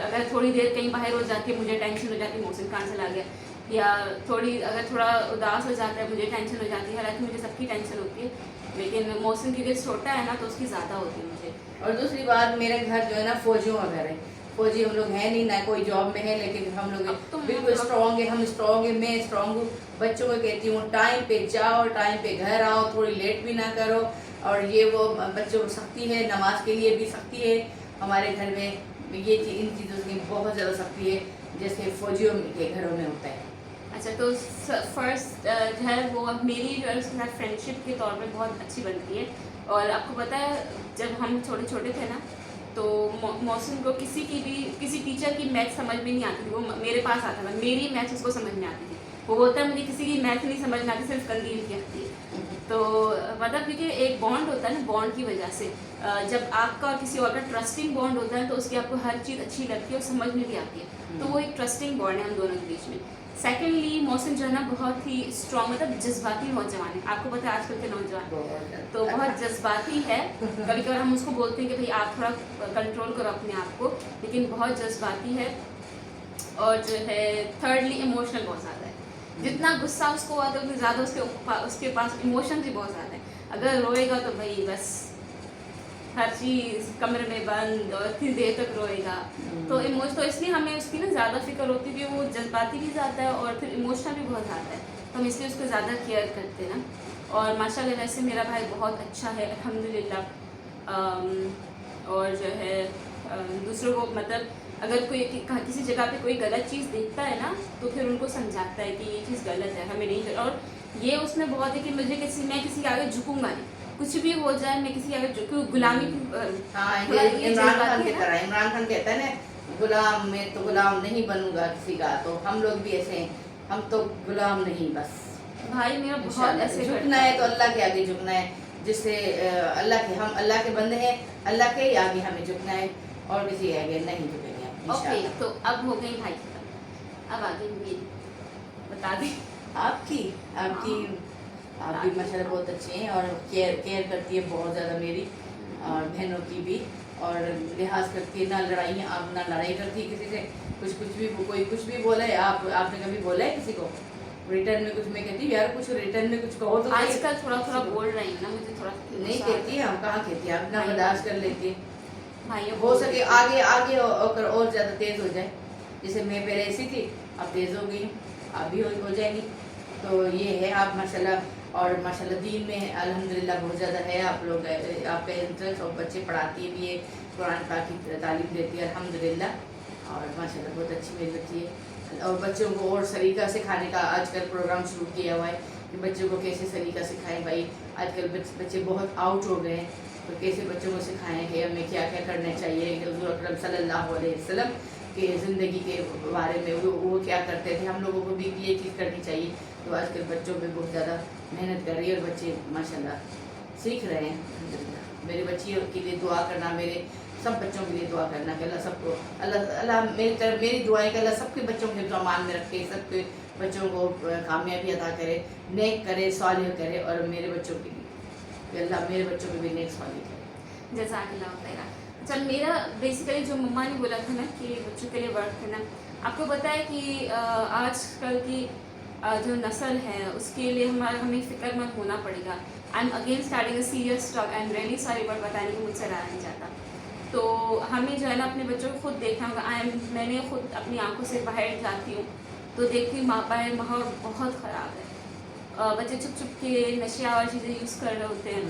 अगर थोड़ी देर कहीं बाहर हो जाती है, मुझे टेंशन हो जाती है मोहसिन कहाँ चला गया, या अगर थोड़ा उदास हो जाता है मुझे टेंशन हो जाती है। हालांकि मुझे सबकी टेंशन होती है, लेकिन मौसम क्योंकि छोटा है ना तो उसकी ज़्यादा होती है मुझे। और दूसरी बात, मेरे घर जो है ना फौजियों का घर है, फौजी हम लोग हैं नहीं, ना कोई जॉब में है, लेकिन हम अब लोग तो बिल्कुल स्ट्रॉन्ग है, हम स्ट्रॉन्ग है, मैं स्ट्रॉन्ग हूँ। बच्चों को कहती हूँ टाइम पे जाओ, टाइम पे घर आओ, थोड़ी लेट भी ना करो। और ये वो बच्चों को सख्ती है, नमाज के लिए भी सख्ती है हमारे घर में। ये इन चीज़ों की बहुत ज़्यादा सख्ती है, जैसे फौजियों के घरों में होता है। अच्छा, तो फर्स्ट जो है वो मेरी जो है उसके साथ फ्रेंडशिप के तौर पे बहुत अच्छी बनती है। और आपको पता है जब हम छोटे छोटे थे ना, तो मौसम को किसी टीचर की मैथ समझ में नहीं आती थी, वो मेरे पास आता था, मेरी मैथ उसको समझ में आती थी। वो बोलता है मुझे किसी की मैथ नहीं समझ में आती, सिर्फ कंदील की आती है। तो मतलब क्योंकि एक बॉन्ड होता है ना, बॉन्ड की वजह से जब आपका और किसी और का ट्रस्टिंग बॉन्ड होता है तो उसकी आपको हर चीज़ अच्छी लगती है और समझ में भी आती है। तो वो एक ट्रस्टिंग बॉन्ड है हम दोनों के बीच में। सेकेंडली मौसम जो है ना बहुत ही स्ट्रॉन्ग, मतलब जज्बाती नौजवान है। आपको पता है आजकल के नौजवान तो बहुत जज्बाती है। कभी कभार हम उसको बोलते हैं कि भाई आप थोड़ा कंट्रोल करो अपने आप को, लेकिन बहुत जज्बाती है। और जो है थर्डली इमोशनल बहुत ज़्यादा है। जितना गुस्सा उसको आता है उतनी ज़्यादा उसके पास इमोशन भी बहुत ज़्यादा है। अगर रोएगा तो भाई बस हर चीज़ कमरे में बंद और इतनी देर तक रोएगा। तो इसलिए हमें उसकी ना ज़्यादा फिक्र होती है कि वो जज्बाती भी ज़्यादा है और फिर इमोशनल भी बहुत ज़्यादा है, तो हम इसलिए उसको ज़्यादा केयर करते हैं ना। और माशाल्लाह वैसे मेरा भाई बहुत अच्छा है अल्हम्दुलिल्लाह। और जो है दूसरों को मतलब अगर कोई किसी जगह पे कोई गलत चीज़ देखता है ना तो फिर उनको समझाता है कि ये चीज़ गलत है, हमें नहीं। और ये उसमें बहुत है कि मैं किसी के आगे झुकूंगा नहीं, कुछ भी हो जाए मैं किसी के आगे झुकूँ, गुलामी हाँ, इमरान खान की तरह। इमरान खान कहता है ना, गुलाम मैं तो गुलाम नहीं बनूंगा किसी का। तो हम लोग भी ऐसे हैं, हम तो गुलाम नहीं, बस भाई मेरा बहुत ऐसे झुकना है तो अल्लाह के आगे झुकना है, जिससे हम अल्लाह के बंदे हैं, अल्लाह के ही आगे हमें झुकना है और किसी के आगे नहीं झुकेंगे। ओके, तो अब हो गई भाई की बात, अब आगे मेरी बता दें। आपकी आप भी माशाल्लाह बहुत अच्छी हैं और केयर करती है बहुत ज़्यादा मेरी और बहनों की भी, और लिहाज करती है। ना लड़ाई करती है किसी से। कोई कुछ भी बोला है, आपने कभी बोला है किसी को रिटर्न में कुछ? मैं कहती हूँ यार कुछ रिटर्न में कुछ कहो तो। आजकल थोड़ा बोल रही है ना, मुझे थोड़ा नहीं कहती है, हम कहाँ कहती है, अपना बर्दाश्त कर लेती है। भाई हो सके आगे और ज़्यादा तेज़ हो जाए, जैसे मैं पहले ऐसी थी, अब तेज़ हो गई, आप भी हो जाएगी। तो ये है आप माशाल्लाह। और माशाल्लाह दीन में अल्हम्दुलिल्लाह बहुत ज़्यादा है आप लोग, आपका इंटरेस्ट, और बच्चे पढ़ाती भी है, कुरान पाक की तालीम देती है अल्हम्दुलिल्लाह। और माशाल्लाह बहुत अच्छी मेरी बच्ची है। और बच्चों को और सलीका सिखाने का आजकल प्रोग्राम शुरू किया हुआ है कि बच्चों को कैसे सलीका सिखाएं। भाई आजकल बच्चे बहुत आउट हो गए हैं, तो कैसे बच्चों को सिखाएं कि हमें क्या क्या करना चाहिए। हुज़ूर अकरम सल्लल्लाहु अलैहि वसल्लम के ज़िंदगी के बारे में वो क्या करते थे, हम लोगों को भी ये चीज़ करनी चाहिए। तो आजकल बच्चों पे बहुत ज़्यादा मेहनत कर रही है और बच्चे माशाल्लाह सीख रहे हैं अल्हम्दुलिल्लाह। मेरी बच्चियों के लिए दुआ करना, मेरे सब बच्चों के लिए दुआ करना कि अल्लाह सबको अल्लाह मेरी दुआएं कि अल्लाह सबके बच्चों के ज़मान में रखे, सबके बच्चों को कामयाबी अता करे, नेक करे, सालिह करे। और मेरे बच्चों के लिए कि अल्लाह मेरे बच्चों को भी नेक सालिह करे। जज़ाकल्लाह खैरा। चल, मेरा बेसिकली जो मम्मा ने बोला था ना कि बच्चों के लिए वर्क करना, आपको पता है कि आजकल की जो नस्ल है उसके लिए हमें फ़िक्रमंद होना पड़ेगा। I am again starting a serious talk, I am really sorry, but बताने को मुझसे रहा नहीं जाता। तो हमें जो है ना अपने बच्चों को खुद देखना होगा। मैंने खुद अपनी आंखों से बाहर जाती हूँ तो देखती हूँ बाहर माहौल बहुत ख़राब है। बच्चे छुप छुप के नशे और चीज़ें यूज़ कर रहे होते हैं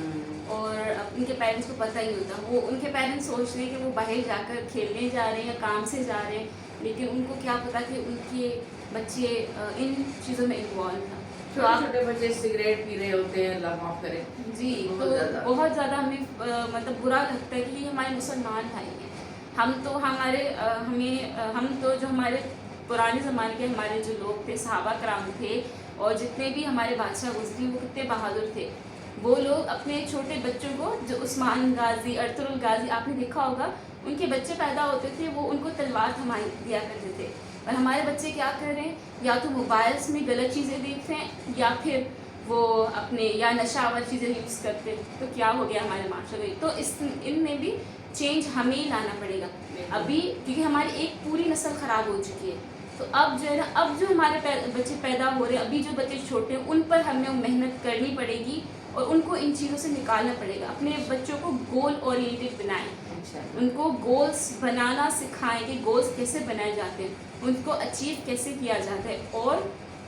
और उनके पेरेंट्स को पता ही होता। वो उनके पेरेंट्स सोच रहे हैं कि वो बाहर जाकर खेलने जा रहे हैं या काम से जा रहे हैं, लेकिन उनको क्या पता कि उनके बच्चे इन चीज़ों में इन्वॉल्व हैं। तो छोटे बच्चे सिगरेट पी रहे होते हैं, अल्लाह माफ़ करे जी। तो बहुत ज़्यादा हमें मतलब बुरा लगता है कि ये हमारे मुसलमान भाई हैं। हम तो जो हमारे पुराने ज़माने के हमारे जो लोग थे, सहाबा कराम थे, और जितने भी हमारे बादशाह गुज़री वो कितने बहादुर थे। वो लोग अपने छोटे बच्चों को, जो उस्मान गाजी, अर्तुगरुल गाजी आपने देखा होगा, उनके बच्चे पैदा होते थे वो उनको तलवार थमा दिया करते थे। और हमारे बच्चे क्या कर रहे हैं, या तो मोबाइल्स में गलत चीज़ें देख रहे हैं या फिर वो अपने या नशावर चीज़ें यूज़ करते हैं। तो क्या हो गया हमारे माशरे में। तो इनमें भी चेंज हमें ही लाना पड़ेगा अभी, क्योंकि हमारी एक पूरी नस्ल ख़राब हो चुकी है। तो अब जो है ना, अब जो हमारे बच्चे पैदा हो रहे हैं, अभी जो बच्चे छोटे हैं, उन पर हमें मेहनत करनी पड़ेगी और उनको इन चीज़ों से निकालना पड़ेगा। अपने बच्चों को गोल ओरिएंटेड बनाएं इंशाल्लाह। उनको गोल्स बनाना सिखाएं कि गोल्स कैसे बनाए जाते हैं, उनको अचीव कैसे किया जाता है, और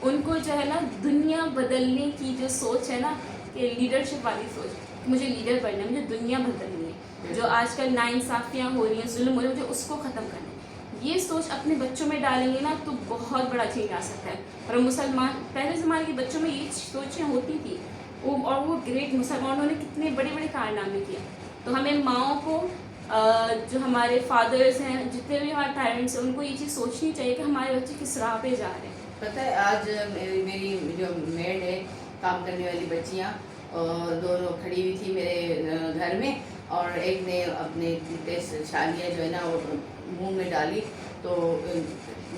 उनको जो है ना दुनिया बदलने की जो सोच है ना, कि लीडरशिप वाली सोच, मुझे लीडर बनना है, मुझे दुनिया बदलनी है, जो आजकल नाइंसाफ़ियाँ हो रही हैं, जुल्म हो रही है, मुझे उसको ख़त्म करना है, ये सोच अपने बच्चों में डालेंगे ना तो बहुत बड़ा चेंज आ सकता है। और मुसलमान पहले ज़माने के बच्चों में ये सोचें होती थी, वो ग्रेट मुसलमानों ने कितने बड़े बड़े कारनामे किए। तो हमें माओं को जो हमारे फादर्स हैं, जितने भी हमारे पेरेंट्स हैं, उनको ये चीज़ सोचनी चाहिए कि हमारे बच्चे किस राह पे जा रहे हैं। पता है आज मेरी जो मेड है, काम करने वाली बच्चियाँ दोनों खड़ी हुई थी मेरे घर में, और एक ने अपने छालियाँ जो है ना वो मुंह में डाली। तो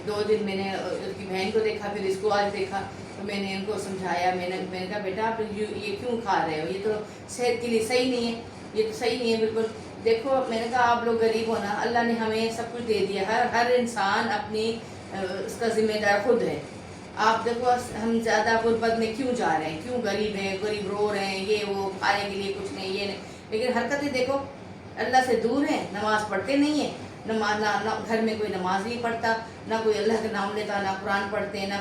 2 दिन मैंने उसकी बहन को देखा, फिर इसको आज देखा, तो मैंने इनको समझाया। मैंने कहा बेटा आप ये क्यों खा रहे हो, ये तो सेहत के लिए सही नहीं है, ये तो सही नहीं है बिल्कुल। देखो मैंने कहा आप लोग गरीब हो ना, अल्लाह ने हमें सब कुछ दे दिया, हर इंसान अपनी उसका जिम्मेदार खुद है। आप देखो हम ज़्यादा गुर्बत में क्यों जा रहे हैं, क्यों गरीब हैं, गरीब रो रहे हैं, ये वो खाने के लिए कुछ नहीं, ये नहीं, लेकिन हरकतें देखो अल्लाह से दूर हैं, नमाज पढ़ते नहीं है, नमाज ना घर में कोई नमाज नहीं पढ़ता, ना कोई अल्लाह का नाम लेता, ना कुरान पढ़ते हैं, ना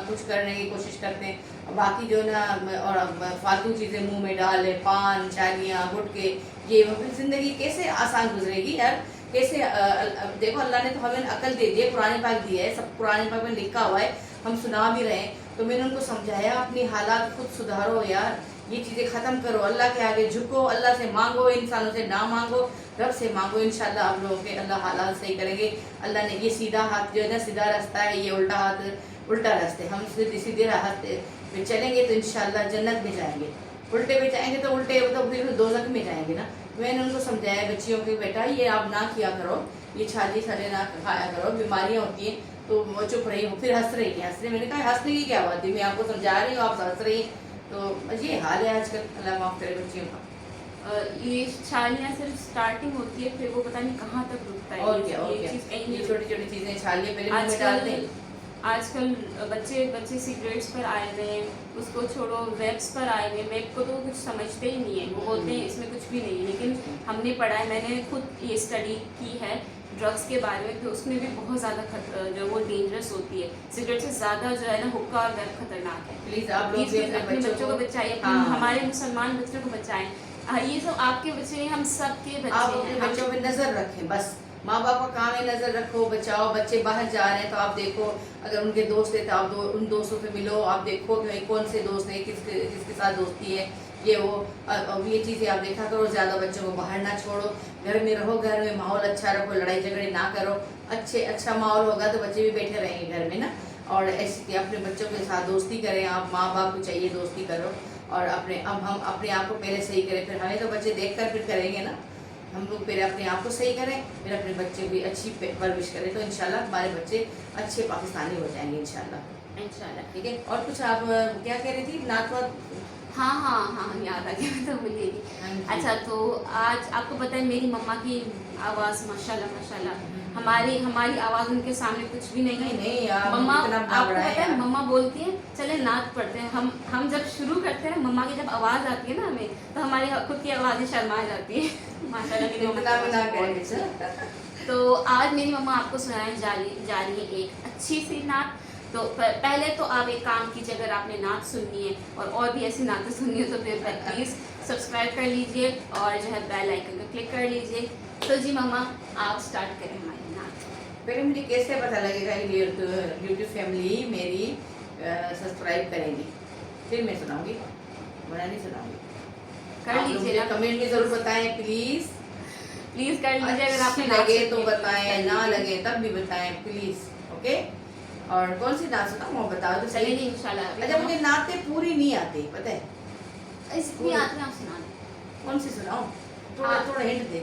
कुछ करने की कोशिश करते हैं। बाकी जो ना और फालतू चीज़ें मुंह में डाले, पान चालियाँ गुटके, ये ज़िंदगी कैसे आसान गुजरेगी यार, कैसे देखो अल्लाह ने तो हमें अकल दे दी है, कुरान पाक दिया है, सब कुरान पाक में लिखा हुआ है, हम सुना भी रहे हैं। तो मैंने उनको समझाया अपनी हालात खुद सुधारो यार, ये चीज़ें ख़त्म करो, अल्लाह के आगे झुको, अल्लाह से मांगो, इंसानों से ना मांगो, रब से मांगो, इंशाल्लाह आप लोगों के अल्लाह हालात सही करेंगे। अल्लाह ने ये सीधा हाथ जो है ना सीधा रास्ता है, ये उल्टा हाथ उल्टा रास्ते, हम सीधे रास्ते में चलेंगे तो इंशाल्लाह जन्नत में जाएंगे, उल्टे पे जाएंगे तो उल्टे तो फिर दोज़ख में जाएंगे ना। मैंने उनको समझाया बच्चियों के बेटा ये आप ना किया करो, ये छाली छले ना खाया करो, बीमारियाँ होती हैं। तो वो चुप रही हूँ, फिर हंस रही है, मैंने कहा हंसने की क्या बात है, मैं आपको समझा रही हूँ आप हंस रही हैं। तो ये हाल है आजकल, अल्लाह माफ़ करे बच्चियों का। ये छालियाँ सिर्फ स्टार्टिंग होती है, फिर वो पता नहीं कहाँ तक रुकता है। और क्या ये चीज़ कहीं ये छोटी छोटी चीज़ें छालियाँ पहले मुंह में डालते हैं। आजकल बच्चे सिगरेट्स पर आए हुए हैं, उसको छोड़ो वेब्स पर आए हुए हैं। वेब को तो कुछ समझते ही नहीं है, वो बोलते हैं इसमें कुछ भी नहीं है, लेकिन हमने पढ़ा है, मैंने खुद ये स्टडी की है ड्रग्स के बारे में, तो उसमें भी बहुत ज़्यादा जो वो डेंजरस होती है। सिगरेट से ज़्यादा जो है ना हुक्का और वेब खतरनाक है। प्लीज़ आप लोग भी अपने बच्चों को बचाइए, हमारे मुसलमान बच्चों को बचाएं। ये सब आपके बच्चे नहीं, हम सब के बच्चे आप हैं। अपने बच्चों पे नज़र रखें, बस माँ बाप का काम है नज़र रखो, बचाओ। बच्चे बाहर जा रहे हैं तो आप देखो, अगर उनके दोस्त है तो आप उन दोस्तों से मिलो, आप देखो कि कौन से दोस्त हैं, किसके साथ दोस्ती है, ये वो ये चीज़ें आप देखा करो। ज़्यादा बच्चों को बाहर ना छोड़ो, घर में रहो, घर में माहौल अच्छा रखो, लड़ाई झगड़े ना करो। अच्छा माहौल होगा तो बच्चे भी बैठे रहेंगे घर में ना। और ऐसे अपने बच्चों के साथ दोस्ती करें, आप माँ बाप को चाहिए दोस्ती करो, और हम अपने आप को पहले सही करें, फिर हमें तो बच्चे देख कर फिर करेंगे ना। हम लोग पहले अपने आप को सही करें, फिर अपने बच्चे की अच्छी परवरिश करें, तो इंशाल्लाह हमारे बच्चे अच्छे पाकिस्तानी हो जाएंगे इंशाल्लाह। ठीक है, और कुछ आप क्या कह रही थी, नात वात? हाँ याद आ गया, मैं तो भूल गई। अच्छा, तो आज आपको पता है मेरी मम्मा की आवाज़ माशाल्लाह हमारी आवाज़ उनके सामने कुछ भी नहीं है। नहीं यार, मम्मा, इतना आपको बड़ा है पता है यार। मम्मा बोलती है चले नात पढ़ते हैं। हम जब शुरू करते हैं, मम्मा की जब आवाज़ आती है ना हमें, तो हमारी खुद की आवाज़ ही शर्मा जाती है। माशाल्लाह मेरी मम्मा इतना की ना आवाज़ बहुत अच्छी है। करें। तो आज मेरी मम्मा आपको सुनाने जा रही है एक अच्छी सी नात। तो पहले तो आप एक काम कीजिए, अगर आपने नात सुननी है और भी ऐसी नातें सुननी है, तो फिर प्लीज़ सब्सक्राइब कर लीजिए और जो है बेल आइकन को क्लिक कर लीजिए। तो जी मम्मा, आप स्टार्ट करें हमारी नात। पहले मुझे कैसे पता लगेगा कि यूट्यूब फैमिली मेरी सब्सक्राइब करेंगी, फिर मैं सुनाऊंगी, वरना नहीं सुनाऊंगी। कर लीजिए, कमेंट में ज़रूर बताएं प्लीज़ कर लीजिए। अगर आपने नात लगे तो सुनी है, बताएं, ना लगे तब भी बताएं प्लीज़। ओके, और कौन सी नात सुनाऊं वो बताओ तो सही। चलेगी इंशाल्लाह। अच्छा, मुझे नातें पूरी नहीं आती, पता है? इसकी आते हैं, आप सुना दें। कौन सी सुनाऊं? थोड़ा हिंट दे,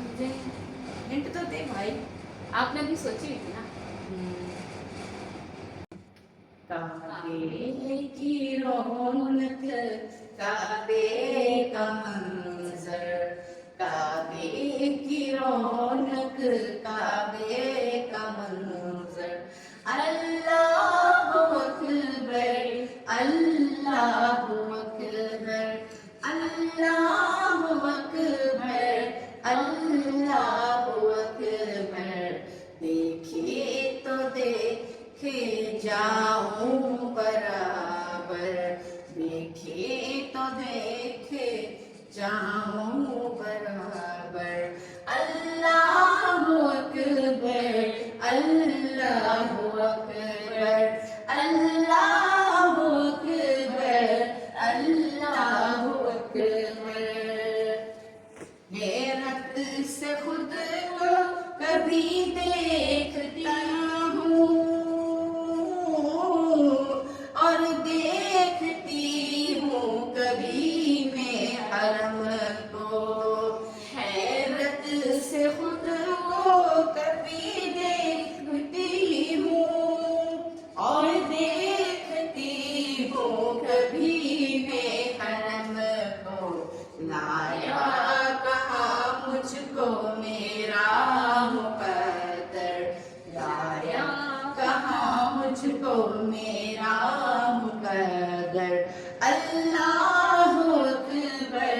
मुझे हिंट तो दे भाई। आपने अभी सोची हुई थी ना। काबे की रौनक, काबे का मंजर, काबे की रौनक, काबे का मंजर, अल्लाहु अकबर, अल्लाहु अकबर, अल्लाहु अकबर, अल्लाहु जाऊं बराबर। अल्लाहु अकबर, अल्लाहु अकबर, अल्लाहु अकबर, अल्लाहु अकबर। हैरत से खुद को कभी देखता हूँ और देखती हूँ कभी मैं हरम को। हैरत से खुद को कभी देखती हूँ और देखती हूँ कभी मैं हरम को। लाया कहाँ मुझको मेरा मुक़द्दर, लाया कहाँ मुझको मेरा मुक़द्दर। अल्लाहु अकबर,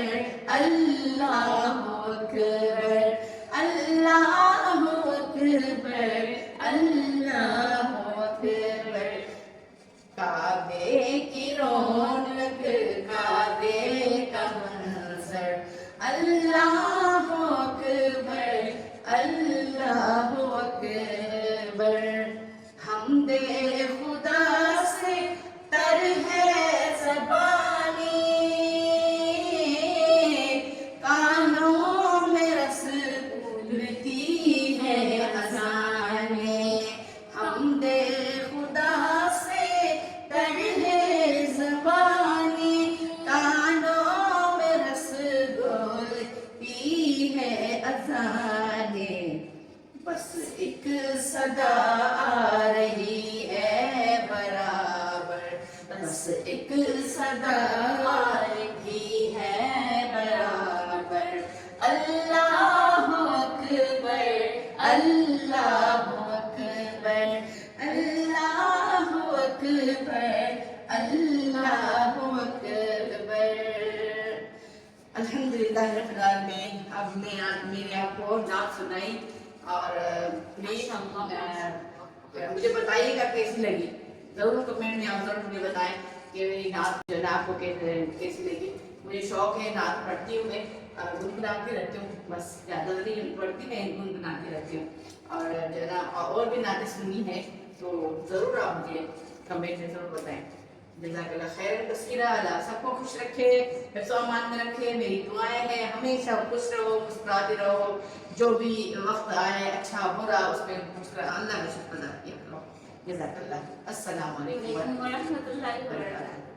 अल्लाहु अकबर, अल्लाहु अकबर, अल्लाहु अकबर। काबे की रौनक, काबे का मंजर। अल्लाहु अकबर, अल्लाहु अकबर। हमदे खुदा से तर है ज़बानी, कानों में रस घुलती है अज़ानें। हमदे खुदा से तर है ज़बानी, कानों में रस घुलती है अज़ानें। बस एक सदा आ रही है बराबर, बस एक सदा आ रही है बराबर। अल्लाहु अकबर, अल्लाहु अकबर, अल्लाहु अकबर, अल्लाहु अकबर। अल्हम्दुलिल्लाह रब्बिल आलमीन। अब मैं मैंने आपको नात सुनाई और प्लीज मुझे बताइएगा कैसी लगी। जरूर कमेंट में आप जरूर मुझे बताएं कि मेरी नात जो है आपको कैसी लगी। मुझे शौक है, नात पढ़ती हूँ मैं, गुनगुनाती रहती हूँ, बस ज़्यादा नहीं पढ़ती, मैं गुनगुनाती रहती हूँ। और जो है ना और भी नातें सुनी है तो ज़रूर आप मुझे कमेंट में ज़रूर बताएं। जज़ाकल्लाह खैर। तस्कीरा अल्लाह सबको खुश रखे, हिफ्ज़ व अमान में रखे। मेरी दुआएं हैं हमेशा खुश रहो, मुस्कुराते रहो। जो भी वक्त आए अच्छा बुरा उसमें मुस्कुरा अल्लाह का शुक्र अदा किया करो। जज़ाकल्लाह। अस्सलाम वालेकुम वरहमतुल्लाहि व बरकातहू।